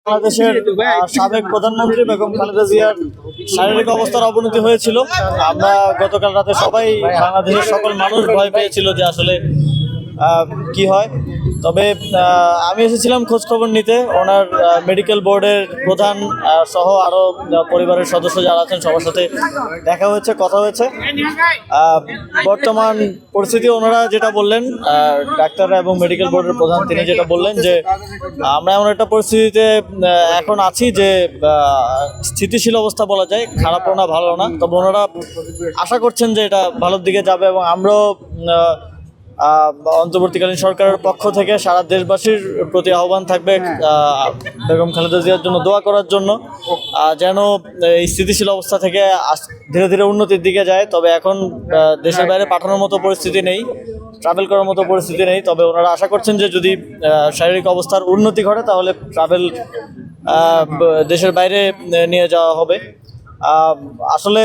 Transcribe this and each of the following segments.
বাংলাদেশের সাবেক প্রধানমন্ত্রী বেগম খালেদা জিয়ার শারীরিক অবস্থার অবনতি হয়েছিল। আমরা গতকাল রাতে সবাই, বাংলাদেশের সকল মানুষ ভয় পেয়েছিল যে আসলে কি হয়। তবে আমি এসেছিলাম খোঁজ খবর নিতে। ওনার মেডিকেল বোর্ডের প্রধান সহ আরও পরিবারের সদস্য যারা আছেন সবার সাথে দেখা হয়েছে, কথা হয়েছে। বর্তমান পরিস্থিতি ওনারা যেটা বললেন, ডাক্তাররা এবং মেডিকেল বোর্ডের প্রধান তিনি যেটা বললেন যে আমরা এমন একটা পরিস্থিতিতে এখন আছি যে স্থিতিশীল অবস্থা বলা যায়, খারাপও না ভালো না। তবে ওনারা আশা করছেন যে এটা ভালোর দিকে যাবে এবং আমরাও অন্তর্বর্তীকালীন সরকারের পক্ষ থেকে সারা দেশবাসীর প্রতি আহ্বান থাকবে বেগম খালেদা জিয়ার জন্য দোয়া করার জন্য, যেন এই স্থিতিশীল অবস্থা থেকে ধীরে ধীরে উন্নতির দিকে যায়। তবে এখন দেশের বাইরে পাঠানোর মতো পরিস্থিতি নেই, ট্রাভেল করার মতো পরিস্থিতি নেই। তবে ওনারা আশা করছেন যে যদি শারীরিক অবস্থার উন্নতি ঘটে তাহলে ট্রাভেল দেশের বাইরে নিয়ে যাওয়া হবে। আসলে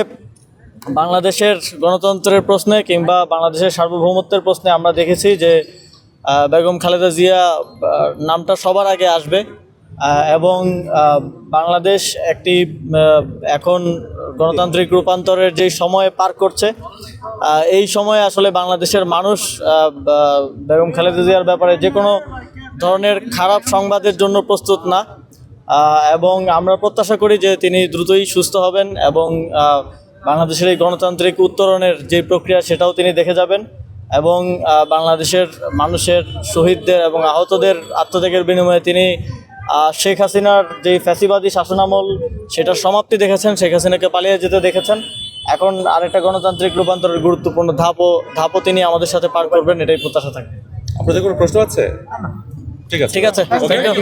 বাংলাদেশের গণতন্ত্রের প্রশ্নে কিংবা বাংলাদেশের সার্বভৌমত্বের প্রশ্নে আমরা দেখেছি যে বেগম খালেদা জিয়া নামটা সবার আগে আসবে এবং বাংলাদেশ একটি এখন গণতান্ত্রিক রূপান্তরের যেই সময় পার করছে, এই সময়ে আসলে বাংলাদেশের মানুষ বেগম খালেদা জিয়ার ব্যাপারে যে কোনো ধরনের খারাপ সংবাদের জন্য প্রস্তুত না। এবং আমরা প্রত্যাশা করি যে তিনি দ্রুতই সুস্থ হবেন এবং বাংলাদেশের এই গণতান্ত্রিক উত্তরণের যে প্রক্রিয়া সেটাও তিনি দেখে যাবেন এবং বাংলাদেশের মানুষের শহীদদের এবং আহতদের আত্মত্যাগের বিনিময়ে তিনি শেখ হাসিনার যে ফ্যাসিবাদী শাসনামল সেটার সমাপ্তি দেখেছেন, শেখ হাসিনাকে পালিয়ে যেতে দেখেছেন। এখন আরেকটা গণতান্ত্রিক রূপান্তরের গুরুত্বপূর্ণ ধাপও তিনি আমাদের সাথে পার করবেন, এটাই প্রত্যাশা থাকে। আপনাদের কোনো প্রশ্ন আছে? ঠিক আছে।